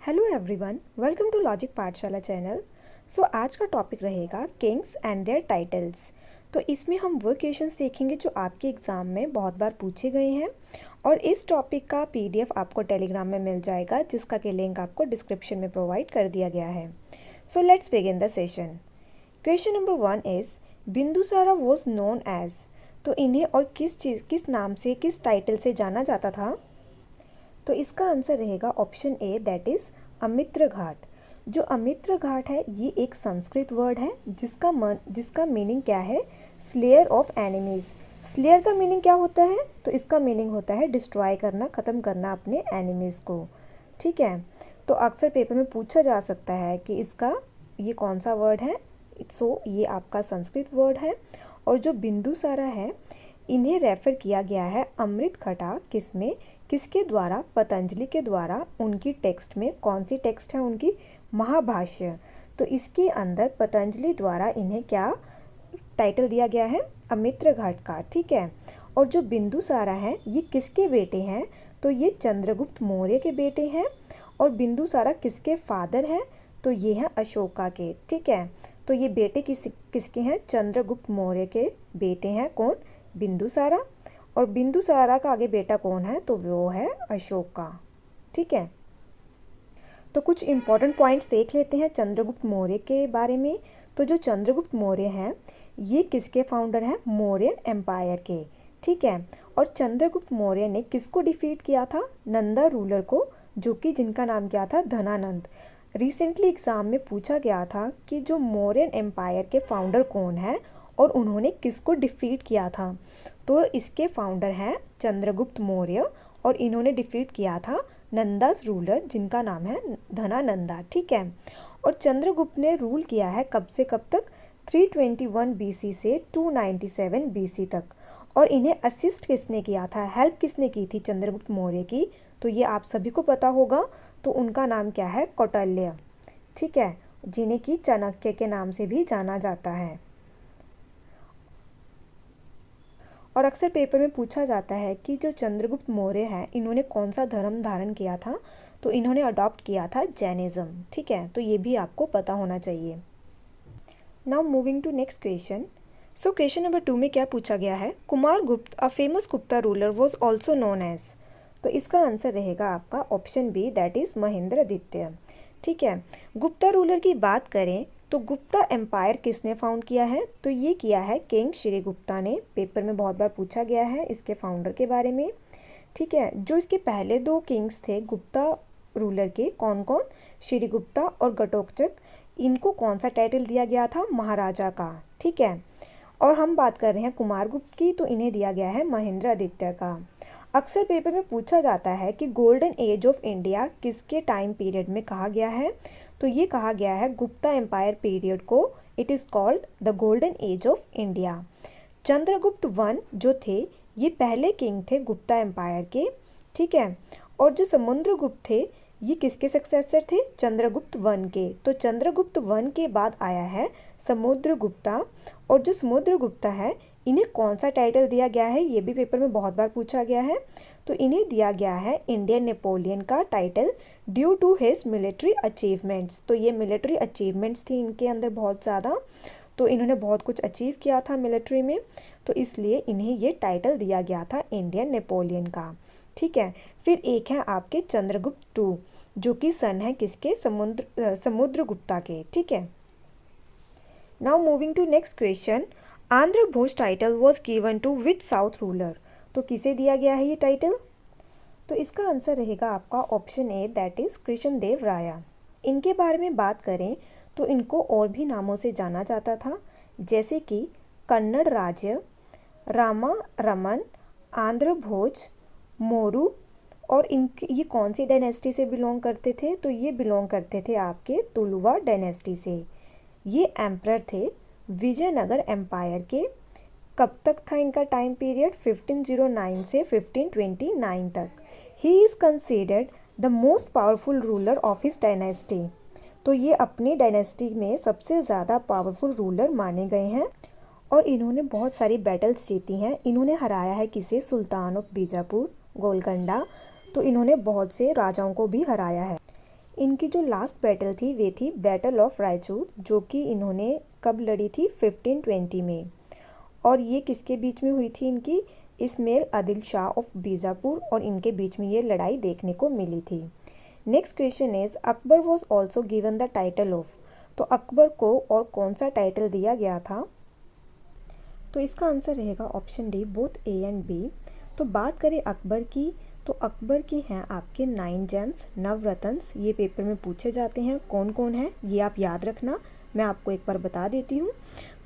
Hello everyone, welcome to logic Pathshala channel. So आज का topic रहेगा किंग्स एंड देयर टाइटल्स। तो इसमें हम वो क्वेश्चंस देखेंगे जो आपके एग्ज़ाम में बहुत बार पूछे गए हैं और इस टॉपिक का पीडीएफ आपको टेलीग्राम में मिल जाएगा, जिसका कि लिंक आपको डिस्क्रिप्शन में प्रोवाइड कर दिया गया है। So let's begin the session. Question number 1 is Bindusara was known as. तो इन्हें और किस नाम से, किस टाइटल से जाना जाता था? तो इसका आंसर रहेगा ऑप्शन ए, दैट इज़ अमित्र घाट। जो अमित्र घाट है ये एक संस्कृत वर्ड है जिसका मीनिंग क्या है? Slayer of enemies. स्लेयर का मीनिंग क्या होता है? तो इसका मीनिंग होता है डिस्ट्रॉय करना, ख़त्म करना अपने एनिमीज़ को। ठीक है, तो अक्सर पेपर में पूछा जा सकता है कि इसका ये कौन सा वर्ड है। सो ये आपका संस्कृत वर्ड है। और जो बिंदुसारा है इन्हें रेफ़र किया गया है अमृत घटा किसमें, किसके द्वारा? पतंजलि के द्वारा। उनकी टेक्स्ट में कौन सी टेक्स्ट है उनकी? महाभाष्य। तो इसके अंदर पतंजलि द्वारा इन्हें क्या टाइटल दिया गया है? अमित्र घाट का। ठीक है, और जो बिंदुसारा है ये किसके बेटे हैं? तो ये चंद्रगुप्त मौर्य के बेटे हैं। और बिंदुसारा किसके फादर हैं? तो ये हैं अशोका के। ठीक है, तो ये बेटे किसके हैं? चंद्रगुप्त मौर्य के बेटे हैं। कौन? बिंदुसारा। और बिंदुसारा का आगे बेटा कौन है? तो वो है अशोका। ठीक है, तो कुछ इंपॉर्टेंट पॉइंट्स देख लेते हैं चंद्रगुप्त मौर्य के बारे में। तो जो चंद्रगुप्त मौर्य हैं ये किसके फाउंडर हैं? मौर्यन एम्पायर के। ठीक है, और चंद्रगुप्त मौर्य ने किसको डिफीट किया था? नंदा रूलर को, जो कि जिनका नाम क्या था? धनानंद। रिसेंटली एग्ज़ाम में पूछा गया था कि जो मौर्यन एम्पायर के फाउंडर कौन है और उन्होंने किसको डिफीट किया था? तो इसके फाउंडर हैं चंद्रगुप्त मौर्य और इन्होंने डिफीट किया था नंदास रूलर, जिनका नाम है धनानंदा। ठीक है, और चंद्रगुप्त ने रूल किया है कब से कब तक? 321 बीसी से 297 बीसी तक। और इन्हें असिस्ट किसने किया था? हेल्प किसने की थी चंद्रगुप्त मौर्य की? तो ये आप सभी को पता होगा। तो उनका नाम क्या है? कौटिल्य। ठीक है, जिन्हें कि चाणक्य के नाम से भी जाना जाता है। और अक्सर पेपर में पूछा जाता है कि जो चंद्रगुप्त मौर्य हैं इन्होंने कौन सा धर्म धारण किया था? तो इन्होंने अडॉप्ट किया था जैनिज़्म। ठीक है, तो ये भी आपको पता होना चाहिए। Now moving to next question. So question number 2 में क्या पूछा गया है? Kumar Gupt, a famous Gupta ruler, was also known as. तो इसका आंसर रहेगा आपका option B, that is Mahendragupta. ठीक है, गुप्ता रूलर की बात करें तो गुप्ता एम्पायर किसने फाउंड किया है? तो ये किया है किंग श्रीगुप्ता ने। पेपर में बहुत बार पूछा गया है इसके फाउंडर के बारे में। ठीक है, जो इसके पहले दो किंग्स थे गुप्ता रूलर के, कौन कौन? श्रीगुप्ता और घटोत्कच। इनको कौन सा टाइटल दिया गया था? महाराजा का। ठीक है, और हम बात कर रहे हैं कुमारगुप्त की, तो इन्हें दिया गया है महेंद्रगुप्त का। अक्सर पेपर में पूछा जाता है कि गोल्डन एज ऑफ इंडिया किसके टाइम पीरियड में कहा गया है? तो ये कहा गया है गुप्ता एम्पायर पीरियड को। It is called the golden age of India. Chandragupta one जो थे ये पहले किंग थे गुप्ता एम्पायर के। ठीक है, और जो समुद्रगुप्त थे ये किसके सक्सेसर थे? चंद्रगुप्त वन के। तो चंद्रगुप्त वन के बाद आया है समुद्रगुप्ता। और जो समुद्रगुप्ता है इन्हें कौन सा टाइटल दिया गया है? ये भी पेपर में बहुत बार पूछा गया है। तो इन्हें दिया गया है इंडियन नेपोलियन का title due to his military achievements. तो ये मिलिट्री अचीवमेंट्स थी इनके अंदर बहुत ज़्यादा, तो इन्होंने बहुत कुछ अचीव किया था मिलिट्री में, तो इसलिए इन्हें ये टाइटल दिया गया था इंडियन नेपोलियन का। ठीक है, फिर एक है आपके चंद्रगुप्त टू, जो कि सन है किसके? समुद्रगुप्ता के। ठीक है, now moving to next question. Andhra Bhoj title was given to which south ruler. तो किसे दिया गया है ये टाइटल? तो इसका आंसर रहेगा आपका option A, that is Krishnadev Rai. इनके बारे में बात करें तो इनको और भी नामों से जाना जाता था, जैसे कि कन्नड़ राज्य, रामा रमन, आंध्र भोज, मोरू। और इनके ये कौन सी डायनेस्टी से बिलोंग करते थे? तो ये बिलोंग करते थे आपके तुलुवा डायनेस्टी से। ये एम्परर थे विजयनगर एम्पायर के। कब तक था इनका टाइम पीरियड? 1509 से 1529 तक। He is considered the most powerful ruler of his dynasty. तो ये अपनी डायनेस्टी में सबसे ज़्यादा पावरफुल रूलर माने गए हैं और इन्होंने बहुत सारी बैटल्स जीती हैं। इन्होंने हराया है किसे? सुल्तान ऑफ बीजापुर, गोलकोंडा। तो इन्होंने बहुत से राजाओं को भी हराया है। इनकी जो लास्ट बैटल थी वे थी बैटल ऑफ रायचूर, जो कि इन्होंने कब लड़ी थी 1520 में। और ये किसके बीच में हुई थी इनकी, इस्माइल आदिल शाह ऑफ बीजापुर और इनके बीच में ये लड़ाई देखने को मिली थी। Next question is Akbar was also given the title of, तो अकबर को और कौन सा टाइटल दिया गया था, तो इसका आंसर रहेगा option D both A and B. तो बात करें अकबर की, तो अकबर की हैं आपके 9 जेम्स नवरत्न्स, ये पेपर में पूछे जाते हैं। कौन कौन है ये आप याद रखना, मैं आपको एक बार बता देती हूँ।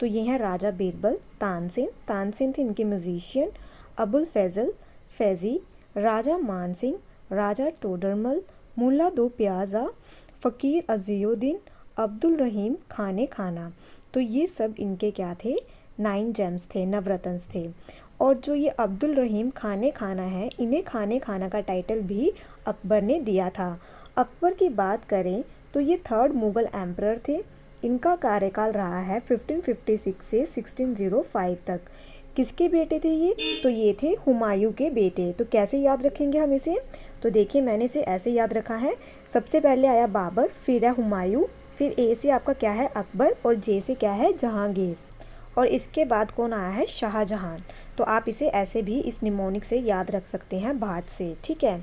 तो ये हैं राजा बीरबल, तानसेन थे इनके म्यूजिशियन, अबुल फैजल फैजी, राजा मान सिंह, राजा तोडरमल, मुल्ला दो प्याजा, फ़कीर अज़ीउद्दीन, अब्दुल रहीम खाना। तो ये सब इनके क्या थे, 9 जेम्स थे, नवरत्न्स थे। और जो ये अब्दुल रहीम खाना है, इन्हें खाना का टाइटल भी अकबर ने दिया था। अकबर की बात करें तो ये 3rd मुग़ल एम्परर थे। इनका कार्यकाल रहा है 1556 से 1605 तक। किसके बेटे थे ये, तो ये थे हुमायूं के बेटे। तो कैसे याद रखेंगे हम इसे, तो देखिए मैंने इसे ऐसे याद रखा है, सबसे पहले आया बाबर, फिर है हुमायूं, फिर ए से आपका क्या है अकबर, और जे से क्या है जहांगीर, और इसके बाद कौन आया है शाहजहां। तो आप इसे ऐसे भी इस निमोनिक से याद रख सकते हैं बाद से, ठीक है।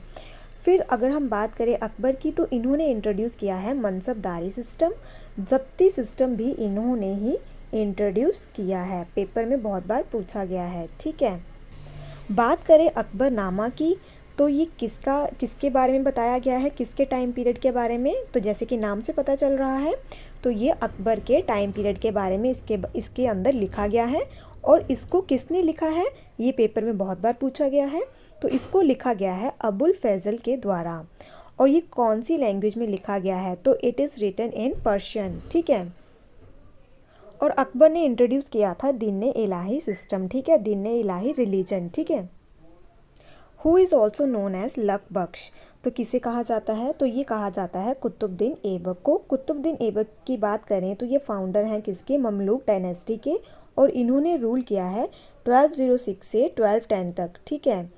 फिर अगर हम बात करें अकबर की, तो इन्होंने इंट्रोड्यूस किया है मनसबदारी सिस्टम, जब्ती सिस्टम भी इन्होंने ही इंट्रोड्यूस किया है, पेपर में बहुत बार पूछा गया है, ठीक है। बात करें अकबरनामा की, तो ये किसके बारे में बताया गया है, किसके टाइम पीरियड के बारे में, तो जैसे कि नाम से पता चल रहा है, तो ये अकबर के टाइम पीरियड के बारे में इसके अंदर लिखा गया है। और इसको किसने लिखा है, ये पेपर में बहुत बार पूछा गया है। तो इसको लिखा गया है अबुल फैजल के द्वारा। और ये कौन सी लैंग्वेज में लिखा गया है, तो it is written in Persian, ठीक है। और अकबर ने इंट्रोड्यूस किया था दीन इलाही सिस्टम, ठीक है, दीन इलाही रिलीजन, ठीक है। Who is also known as Lakh Bakhsh, तो किसे कहा जाता है, तो ये कहा जाता है कुतुबुद्दीन ऐबक को। कुतुबुद्दीन ऐबक की बात करें तो ये फाउंडर हैं किसके, ममलूक डायनेस्टी के, और इन्होंने रूल किया है 1206 से 1210 तक, ठीक है।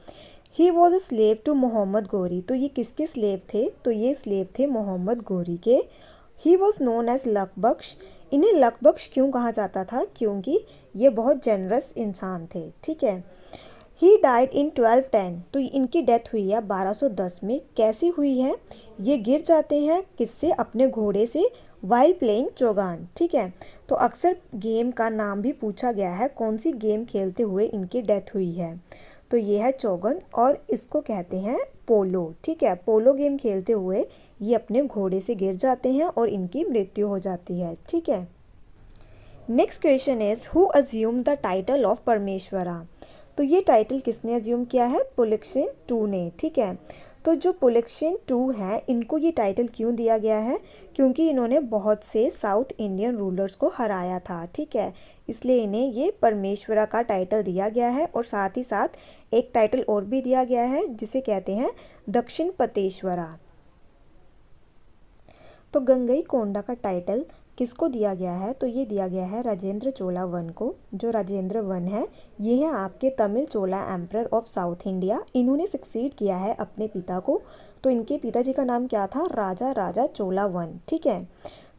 He was a slave to Mohammad Ghori, तो ये किसके स्लेव थे, तो ये स्लेव थे मोहम्मद गोरी के। He was known as Lakh Bakhsh, इन्हें लक बख्श क्यों कहा जाता था, क्योंकि ये बहुत जनरस इंसान थे, ठीक है। ही डाइड इन 1210, तो इनकी डेथ हुई है 1210 में। कैसी हुई है, ये गिर जाते हैं किससे, अपने घोड़े से, वाइल प्लेइंग चौगान, ठीक है। तो अक्सर गेम का नाम भी पूछा गया है, कौन सी गेम खेलते हुए इनकी डेथ हुई है, तो ये है चौगन, और इसको कहते हैं पोलो, ठीक है। पोलो गेम खेलते हुए ये अपने घोड़े से गिर जाते हैं और इनकी मृत्यु हो जाती है, ठीक है। Next question is who assume the title of परमेश्वरा, तो ये टाइटल किसने अज्यूम किया है, पुलकेशिन II ने, ठीक है। तो जो पुलकेशिन II हैं, इनको ये टाइटल क्यों दिया गया है, क्योंकि इन्होंने बहुत से साउथ इंडियन रूलर्स को हराया था, ठीक है, इसलिए इन्हें ये परमेश्वरा का टाइटल दिया गया है। और साथ ही साथ एक टाइटल और भी दिया गया है जिसे कहते हैं दक्षिण पतेश्वरा। तो गंगईकोंडा का टाइटल किसको दिया गया है, तो ये दिया गया है राजेंद्र चोला वन को। जो राजेंद्र वन है ये है आपके तमिल चोला एम्परर ऑफ साउथ इंडिया। इन्होंने सक्सीड किया है अपने पिता को, तो इनके पिताजी का नाम क्या था, राजा चोला वन, ठीक है।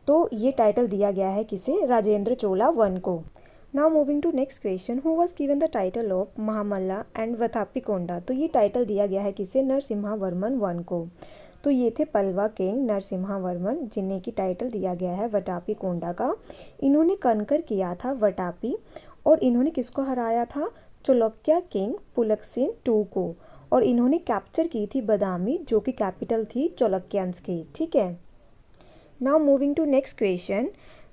तो ये टाइटल दिया गया है किसे, राजेंद्र चोला वन को। Now moving to next question, who was given the title of Mahamalla and Vatapikonda, तो ये टाइटल दिया गया है किसे, नरसिम्हा वर्मन वन को। तो ये थे पल्लवा किंग नरसिम्हा वर्मन, जिन्हें की टाइटल दिया गया है वटापीकोंडा का। इन्होंने कनकर किया था वटापी, और इन्होंने किसको हराया था, चालुक्य किंग पुलकेशिन II को। और इन्होंने कैप्चर की थी बादामी, जो कि कैपिटल थी चालुक्यंस की, ठीक है। Now moving to next question,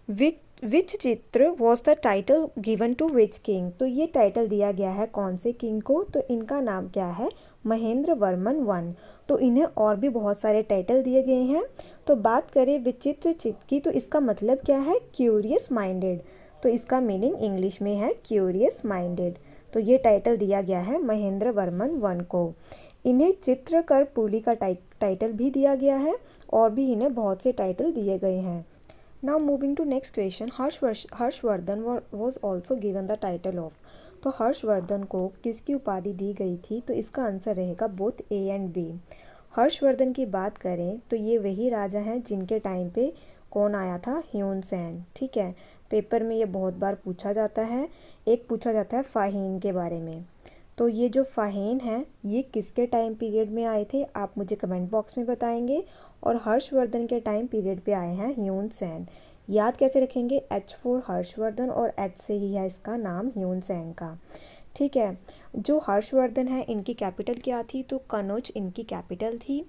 which चित्र was the title given to which king, तो ये टाइटल दिया गया है कौन से किंग को, तो इनका नाम क्या है, महेंद्र वर्मन वन। तो इन्हें और भी बहुत सारे टाइटल दिए गए हैं। तो बात करें विचित्र चित्त की, तो इसका मतलब क्या है, क्यूरियस माइंडेड, तो इसका मीनिंग इंग्लिश में है क्यूरियस माइंडेड। तो ये टाइटल दिया गया है महेंद्र वर्मन वन को। इन्हें चित्रकर पुली का टाइटल भी दिया गया है, और भी इन्हें बहुत से टाइटल दिए गए हैं। Now moving to next question, Harshavardhan was also given the title of, तो हर्षवर्धन को किसकी उपाधि दी गई थी, तो इसका आंसर रहेगा both A and B. Harshavardhan की बात करें तो ये वही राजा हैं जिनके टाइम पे कौन आया था, ह्यून सेन। ठीक है, पेपर में ये बहुत बार पूछा जाता है। एक पूछा जाता है फाहीन के बारे में। तो ये जो फाहीन हैं ये किसके टाइम पीरियड में आए थे, आप मुझे कमेंट बॉक्स में बताएंगे। और हर्षवर्धन के टाइम पीरियड पे आए हैं ह्यून सेन। याद कैसे रखेंगे, H4 हर्षवर्धन और H से ही है इसका नाम ह्यून सेन का। ठीक है, जो हर्षवर्धन है इनकी कैपिटल क्या थी, तो कनौज इनकी कैपिटल थी।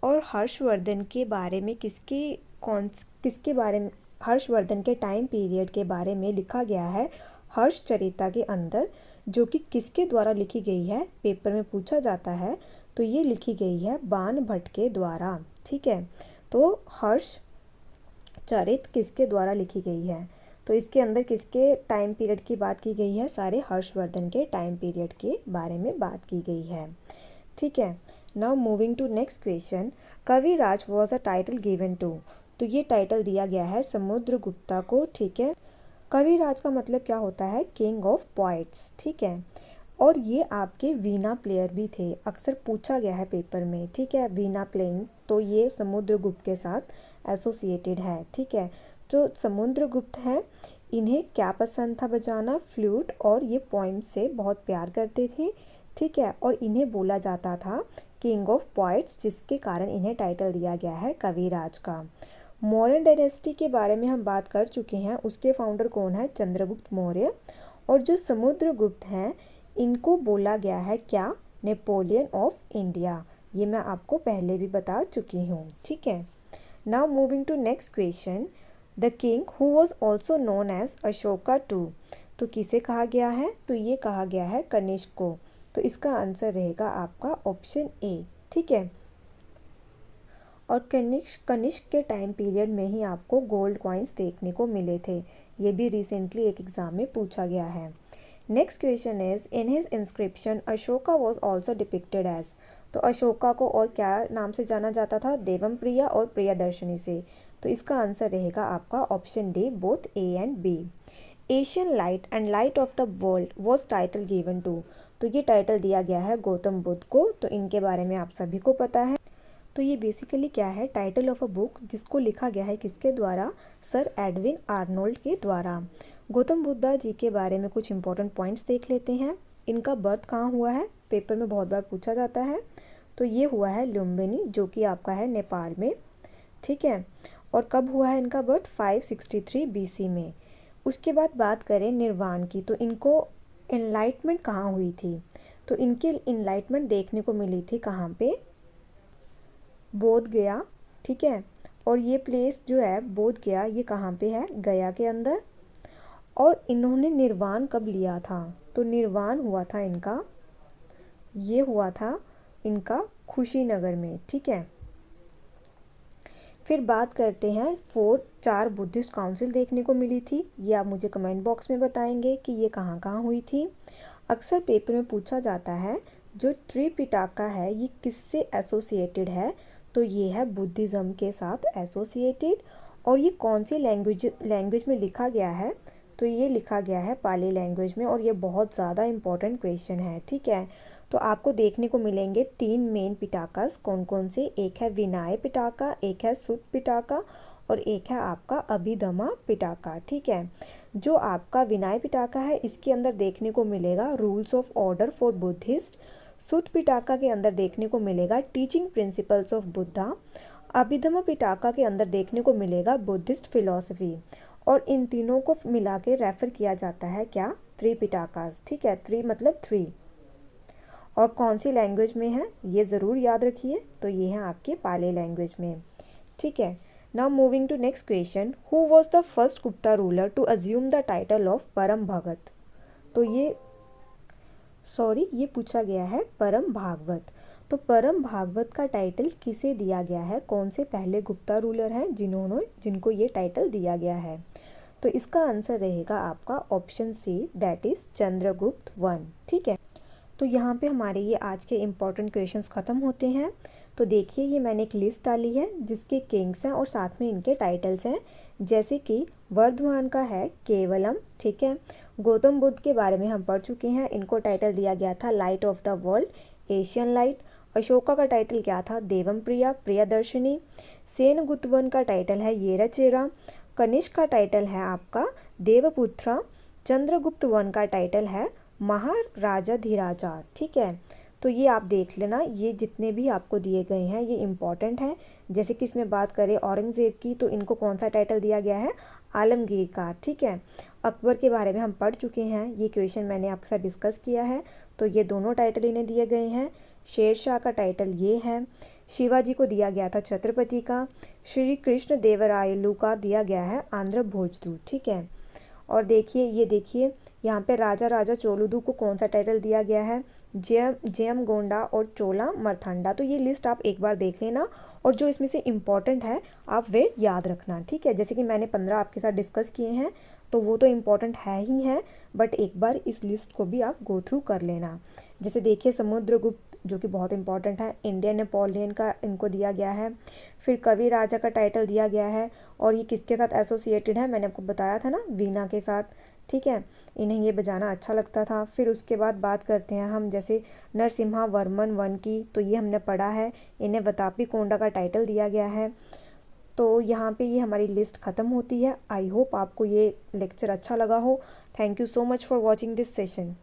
और हर्षवर्धन के बारे में किसके बारे में हर्षवर्धन के टाइम पीरियड के बारे में लिखा गया है हर्षचरिता के अंदर, जो कि किसके द्वारा लिखी गई है, पेपर में पूछा जाता है। तो ये लिखी गई है बाण भट्ट के द्वारा। ठीक है, तो हर्षचरित किसके द्वारा लिखी गई है, तो इसके अंदर किसके टाइम पीरियड की बात की गई है, सारे हर्षवर्धन के टाइम पीरियड के बारे में बात की गई है। ठीक है, now moving to next question, Kaviraj was a title given to. तो ये टाइटल दिया गया है समुद्रगुप्ता को। ठीक है, कविराज का मतलब क्या होता है, किंग ऑफ पोइट्स। ठीक है, और ये आपके वीणा प्लेयर भी थे, अक्सर पूछा गया है पेपर में। ठीक है, वीणा प्लेइंग, तो ये समुद्रगुप्त के साथ एसोसिएटेड है। ठीक है, जो समुद्रगुप्त हैं इन्हें क्या पसंद था बजाना, फ्लूट, और ये पोइम से बहुत प्यार करते थे। ठीक है, और इन्हें बोला जाता था किंग ऑफ पोइट्स, जिसके कारण इन्हें टाइटल दिया गया है कविराज का। मौर्य डायनेस्टी के बारे में हम बात कर चुके हैं, उसके फाउंडर कौन है, चंद्रगुप्त मौर्य। और जो समुद्रगुप्त हैं इनको बोला गया है क्या, नेपोलियन ऑफ इंडिया। ये मैं आपको पहले भी बता चुकी हूँ। ठीक है, now moving to next question, the king who was also known as Ashoka too. तो किसे कहा गया है, तो ये कहा गया है कनिष्क को। तो इसका आंसर रहेगा आपका ऑप्शन ए। ठीक है, और कनिष्क के टाइम पीरियड में ही आपको गोल्ड कॉइन्स देखने को मिले थे। ये भी रिसेंटली एक एग्जाम में पूछा गया है। Next question is, in his inscription Ashoka was also depicted as. तो अशोका को और क्या नाम से जाना जाता था, देवम प्रिया और प्रियदर्शनी से। तो इसका आंसर रहेगा आपका option D, both A and B. Asian light and light of the world was title given to. तो ये टाइटल दिया गया है गौतम बुद्ध को। तो इनके बारे में आप सभी को पता है। तो ये बेसिकली क्या है, टाइटल ऑफ अ बुक जिसको लिखा गया है किसके द्वारा, सर एडविन आर्नोल्ड के द्वारा। गौतम बुद्धा जी के बारे में कुछ इंपॉर्टेंट पॉइंट्स देख लेते हैं। इनका बर्थ कहाँ हुआ है, पेपर में बहुत बार पूछा जाता है। तो ये हुआ है लुम्बिनी, जो कि आपका है नेपाल में। ठीक है, और कब हुआ है इनका बर्थ, 563 BC में। उसके बाद बात करें निर्वाण की, तो इनको इनलाइटमेंट कहाँ हुई थी, तो इनकी इनलाइटमेंट देखने को मिली थी कहाँ पे, बोध गया। ठीक है, और ये प्लेस जो है बोध गया, ये कहाँ पे है, गया के अंदर। और इन्होंने निर्वाण कब लिया था, तो निर्वाण हुआ था इनका, ये हुआ था इनका कुशीनगर में। ठीक है, फिर बात करते हैं 4 बुद्धिस्ट काउंसिल देखने को मिली थी। ये आप मुझे कमेंट बॉक्स में बताएंगे कि ये कहाँ कहाँ हुई थी। अक्सर पेपर में पूछा जाता है जो त्रिपिटका है ये किससे एसोसिएटेड है, तो ये है बुद्धिज़्म के साथ एसोसिएटेड। और ये कौन सी लैंग्वेज में लिखा गया है, तो ये लिखा गया है पाली लैंग्वेज में। और ये बहुत ज़्यादा इम्पोर्टेंट क्वेश्चन है। ठीक है, तो आपको देखने को मिलेंगे 3 मेन पिटाकास, कौन कौन से, एक है विनय पिटाका, एक है सुत पिटाका, और एक है आपका अभिधमा पिटाका। ठीक है, जो आपका विनय पिटाका है इसके अंदर देखने को मिलेगा rules of order for Buddhist. सुत पिटाका के अंदर देखने को मिलेगा teaching principles of Buddha. अभिधमा Pitaka के अंदर देखने को मिलेगा बुद्धिस्ट फिलॉसफी। और इन तीनों को मिला के रेफर किया जाता है क्या, त्रिपिटाकास। ठीक है, 3 मतलब 3। और कौन सी लैंग्वेज में है ये ज़रूर याद रखिए, तो ये है आपके पाली लैंग्वेज में। ठीक है, now moving to next question, who was the first Gupta ruler to assume the title of Param Bhagat. तो ये पूछा गया है परम भागवत। तो परम भागवत का टाइटल किसे दिया गया है, कौन से पहले गुप्ता रूलर हैं जिनको ये टाइटल दिया गया है। तो इसका आंसर रहेगा आपका option C, that is Chandragupta 1। ठीक है, तो यहाँ पे हमारे ये आज के इम्पॉर्टेंट क्वेश्चंस ख़त्म होते हैं। तो देखिए ये मैंने एक लिस्ट डाली है जिसके किंग्स हैं और साथ में इनके टाइटल्स हैं। जैसे कि वर्धमान का है केवलम। ठीक है, गौतम बुद्ध के बारे में हम पढ़ चुके हैं, इनको टाइटल दिया गया था light of the world, Asian light. Ashoka का टाइटल क्या था? देवम प्रिया, प्रियदर्शिनी। सेनगुप्त वन का टाइटल है येरचेरा। कनिष्क का टाइटल है आपका देवपुत्रा। चंद्रगुप्त वन का टाइटल है महाराजाधिराजा। ठीक है, तो ये आप देख लेना, ये जितने भी आपको दिए गए हैं ये इम्पॉर्टेंट हैं। जैसे कि इसमें बात करें औरंगज़ेब की, तो इनको कौन सा टाइटल दिया गया है? आलमगीर का। ठीक है, अकबर के बारे में हम पढ़ चुके हैं, ये क्वेश्चन मैंने आपके साथ डिस्कस किया है, तो ये दोनों टाइटल इन्हें दिए गए हैं। शेर शाह का टाइटल ये है। शिवाजी को दिया गया था छत्रपति का। श्री कृष्ण देवरायलु का दिया गया है आंध्र भोजदूत। ठीक है, और देखिए ये देखिए यहाँ पे राजा राजा चोलुदू को कौन सा टाइटल दिया गया है? जयम गोंडा और चोला मरथंडा। तो ये लिस्ट आप एक बार देख लेना, और जो इसमें से इम्पॉर्टेंट है आप वे याद रखना। ठीक है, जैसे कि मैंने 15 आपके साथ डिस्कस किए हैं, तो वो तो इम्पॉर्टेंट है ही है, बट एक बार इस लिस्ट को भी आप गो थ्रू कर लेना। जैसे देखिए समुद्रगुप्त, जो कि बहुत इंपॉर्टेंट है, इंडियन नेपोलियन का इनको दिया गया है। फिर कवि राजा का टाइटल दिया गया है, और ये किसके साथ एसोसिएटेड है? मैंने आपको बताया था ना, वीणा के साथ। ठीक है, इन्हें ये बजाना अच्छा लगता था। फिर उसके बाद बात करते हैं हम जैसे नरसिम्हा वर्मन वन की, तो ये हमने पढ़ा है, इन्हें वतापी कोंडा का टाइटल दिया गया है। तो यहाँ पे ये हमारी लिस्ट ख़त्म होती है। आई होप आपको ये लेक्चर अच्छा लगा हो। Thank you so much for watching this session.